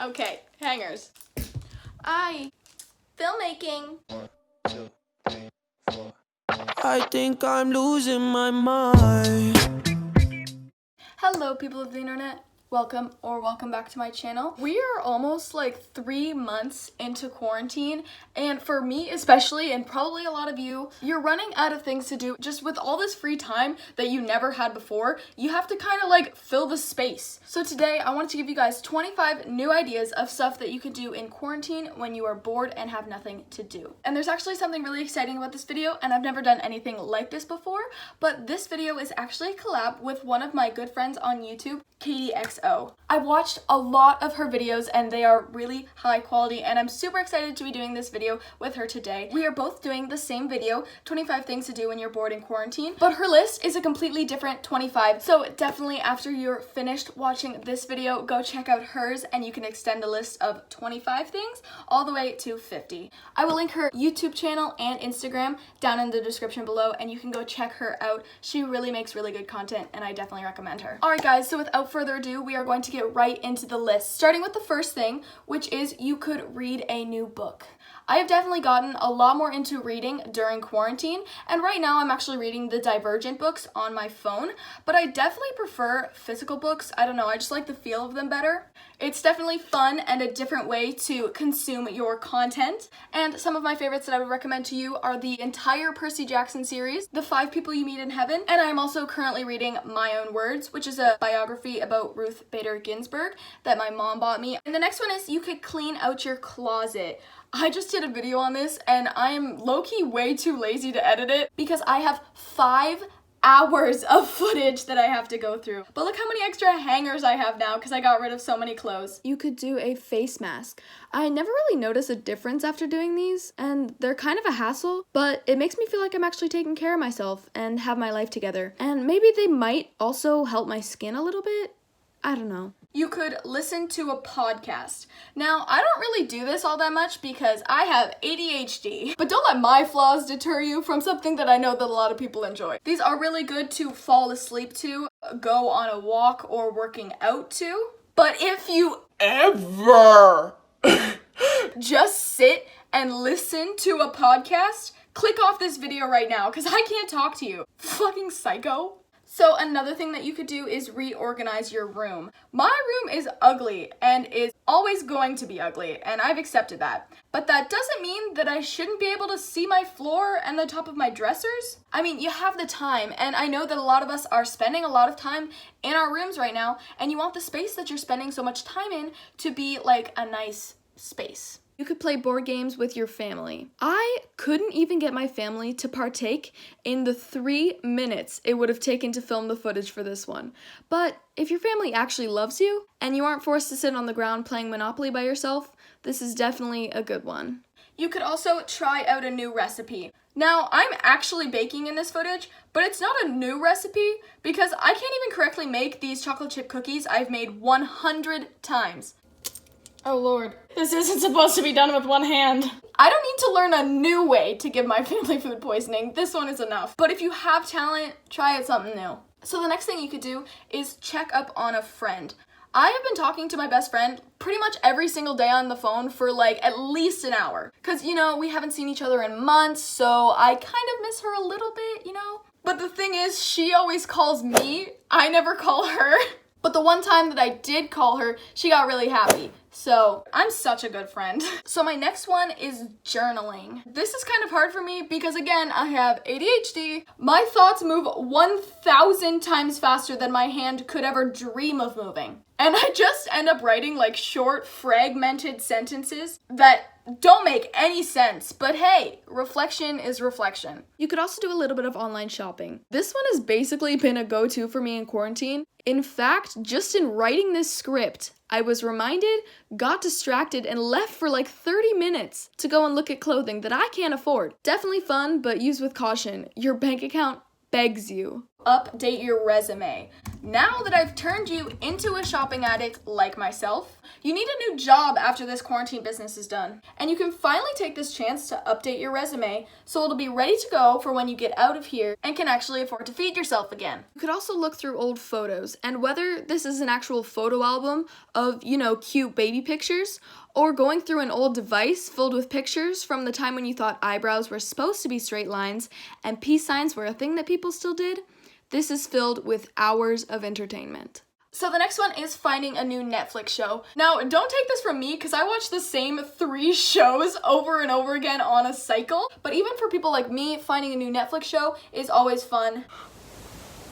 Okay, hangers. Filmmaking. 1, 2, 3, 4. I think I'm losing my mind. Hello, people of the internet. Welcome back to my channel. We are almost like 3 months into quarantine, and for me especially, and probably a lot of you, you're running out of things to do. Just with all this free time that you never had before, you have to kind of like fill the space. So today I wanted to give you guys 25 new ideas of stuff that you can do in quarantine when you are bored and have nothing to do. And there's actually something really exciting about this video, and I've never done anything like this before, but this video is actually a collab with one of my good friends on YouTube, CADIE. I watched a lot of her videos and they are really high quality, and I'm super excited to be doing this video with her today. We are both doing the same video, 25 things to do when you're bored in quarantine, but her list is a completely different 25. So definitely after you're finished watching this video, go check out hers and you can extend the list of 25 things all the way to 50. I will link her YouTube channel and Instagram down in the description below, and you can go check her out. She really makes really good content and I definitely recommend her. Alright guys, so without further ado, we are going to get right into the list, starting with the first thing, which is you could read a new book. I have definitely gotten a lot more into reading during quarantine, and right now I'm actually reading the Divergent books on my phone, but I definitely prefer physical books. I don't know, I just like the feel of them better. It's definitely fun and a different way to consume your content, and some of my favorites that I would recommend to you are the entire Percy Jackson series, The 5 People You Meet in Heaven, and I'm also currently reading My Own Words, which is a biography about Ruth Bader Ginsburg that my mom bought me. And the next one is you could clean out your closet. I just did a video on this and I'm low-key way too lazy to edit it because I have 5 hours of footage that I have to go through. But look how many extra hangers I have now because I got rid of so many clothes. You could do a face mask. I never really notice a difference after doing these, and they're kind of a hassle, but it makes me feel like I'm actually taking care of myself and have my life together. And maybe they might also help my skin a little bit. I don't know. You could listen to a podcast. Now, I don't really do this all that much because I have ADHD, but don't let my flaws deter you from something that I know that a lot of people enjoy. These are really good to fall asleep to, go on a walk, or working out to. But if you ever just sit and listen to a podcast, click off this video right now because I can't talk to you. Fucking psycho. So another thing that you could do is reorganize your room. My room is ugly and is always going to be ugly, and I've accepted that. But that doesn't mean that I shouldn't be able to see my floor and the top of my dressers. I mean, you have the time, and I know that a lot of us are spending a lot of time in our rooms right now, and you want the space that you're spending so much time in to be like a nice space. You could play board games with your family. I couldn't even get my family to partake in the 3 minutes it would have taken to film the footage for this one. But if your family actually loves you and you aren't forced to sit on the ground playing Monopoly by yourself, this is definitely a good one. You could also try out a new recipe. Now, I'm actually baking in this footage, but it's not a new recipe because I can't even correctly make these chocolate chip cookies I've made 100 times. Oh Lord, this isn't supposed to be done with one hand. I don't need to learn a new way to give my family food poisoning. This one is enough. But if you have talent, try out something new. So the next thing you could do is check up on a friend. I have been talking to my best friend pretty much every single day on the phone for like at least an hour. Cause you know, we haven't seen each other in months, so I kind of miss her a little bit, you know? But the thing is, she always calls me. I never call her. But the one time that I did call her, she got really happy. So I'm such a good friend. So my next one is journaling. This is kind of hard for me because again, I have ADHD. My thoughts move 1,000 times faster than my hand could ever dream of moving. And I just end up writing like short, fragmented sentences that don't make any sense, but hey, reflection is reflection. You could also do a little bit of online shopping. This one has basically been a go-to for me in quarantine. In fact, just in writing this script, I was reminded, got distracted, and left for like 30 minutes to go and look at clothing that I can't afford. Definitely fun, but use with caution. Your bank account begs you. Update your resume. Now that I've turned you into a shopping addict like myself, you need a new job after this quarantine business is done. And you can finally take this chance to update your resume so it'll be ready to go for when you get out of here and can actually afford to feed yourself again. You could also look through old photos, and whether this is an actual photo album of, cute baby pictures, or going through an old device filled with pictures from the time when you thought eyebrows were supposed to be straight lines and peace signs were a thing that people still did, this is filled with hours of entertainment. So the next one is finding a new Netflix show. Now, don't take this from me because I watch the same 3 shows over and over again on a cycle. But even for people like me, finding a new Netflix show is always fun.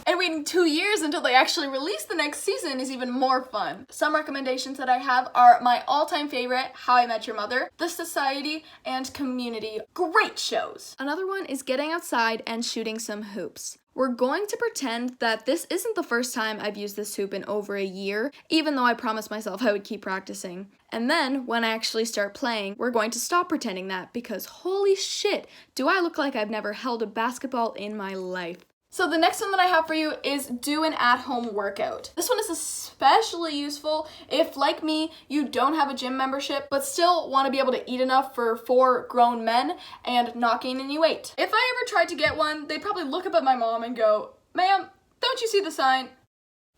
And waiting 2 years until they actually release the next season is even more fun. Some recommendations that I have are my all-time favorite, How I Met Your Mother, The Society, and Community. Great shows! Another one is getting outside and shooting some hoops. We're going to pretend that this isn't the first time I've used this hoop in over a year, even though I promised myself I would keep practicing. And then, when I actually start playing, we're going to stop pretending that because holy shit, do I look like I've never held a basketball in my life. So the next one that I have for you is do an at-home workout. This one is especially useful if, like me, you don't have a gym membership but still want to be able to eat enough for 4 grown men and not gain any weight. If I ever tried to get one, they'd probably look up at my mom and go, "Ma'am, don't you see the sign?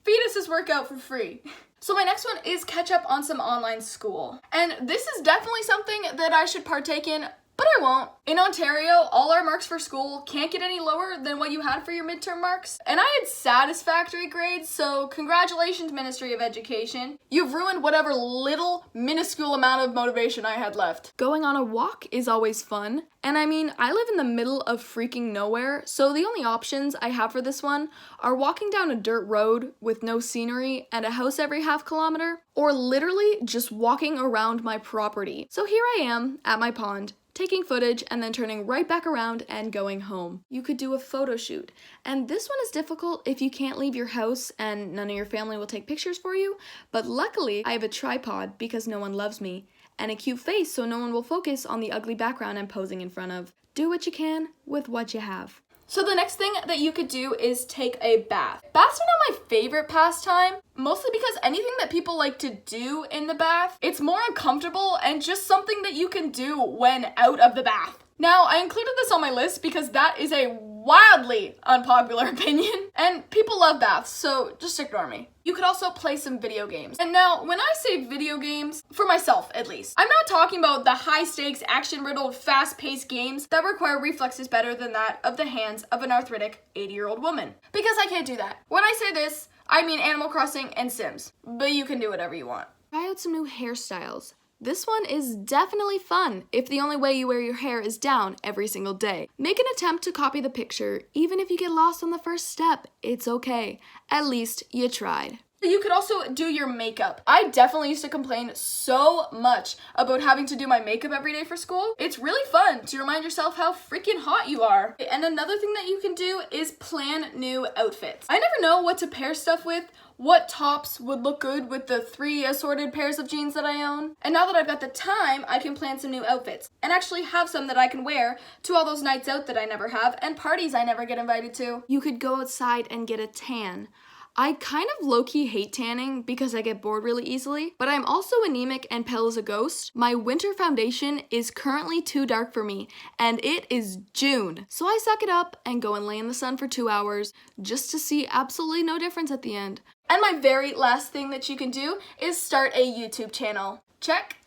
Fetuses work out for free." So my next one is catch up on some online school. And this is definitely something that I should partake in, but I won't. In Ontario, all our marks for school can't get any lower than what you had for your midterm marks. And I had satisfactory grades, so congratulations, Ministry of Education. You've ruined whatever little minuscule amount of motivation I had left. Going on a walk is always fun. And I mean, I live in the middle of freaking nowhere, so the only options I have for this one are walking down a dirt road with no scenery and a house every half kilometer, or literally just walking around my property. So here I am at my pond, taking footage and then turning right back around and going home. You could do a photo shoot, and this one is difficult if you can't leave your house and none of your family will take pictures for you, but luckily I have a tripod because no one loves me, and a cute face so no one will focus on the ugly background I'm posing in front of. Do what you can with what you have. So the next thing that you could do is take a bath. Baths are not my favorite pastime, mostly because anything that people like to do in the bath, it's more uncomfortable and just something that you can do when out of the bath. Now, I included this on my list because that is a wildly unpopular opinion, and people love baths, so just ignore me. You could also play some video games. And now, when I say video games, for myself at least, I'm not talking about the high-stakes, action-riddled, fast-paced games that require reflexes better than that of the hands of an arthritic 80-year-old woman. Because I can't do that. When I say this, I mean Animal Crossing and Sims, but you can do whatever you want. Try out some new hairstyles. This one is definitely fun if the only way you wear your hair is down every single day. Make an attempt to copy the picture. Even if you get lost on the first step, it's okay. At least you tried. You could also do your makeup. I definitely used to complain so much about having to do my makeup every day for school. It's really fun to remind yourself how freaking hot you are. And another thing that you can do is plan new outfits. I never know what to pair stuff with, what tops would look good with the 3 assorted pairs of jeans that I own. And now that I've got the time, I can plan some new outfits and actually have some that I can wear to all those nights out that I never have and parties I never get invited to. You could go outside and get a tan. I kind of low-key hate tanning because I get bored really easily, but I'm also anemic and pale as a ghost. My winter foundation is currently too dark for me, and it is June. So I suck it up and go and lay in the sun for 2 hours just to see absolutely no difference at the end. And my very last thing that you can do is start a YouTube channel. Check.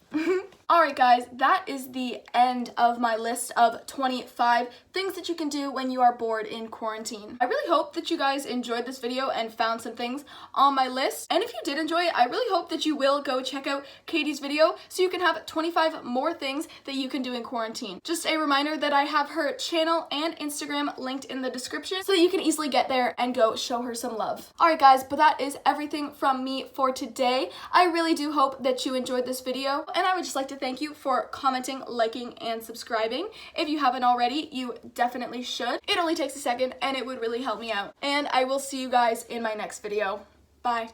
Alright guys, that is the end of my list of 25 things that you can do when you are bored in quarantine. I really hope that you guys enjoyed this video and found some things on my list. And if you did enjoy it, I really hope that you will go check out Katie's video so you can have 25 more things that you can do in quarantine. Just a reminder that I have her channel and Instagram linked in the description so that you can easily get there and go show her some love. Alright guys, but that is everything from me for today. I really do hope that you enjoyed this video, and I would just like to thank you for commenting, liking, and subscribing. If you haven't already, you definitely should. It only takes a second and it would really help me out. And I will see you guys in my next video. Bye.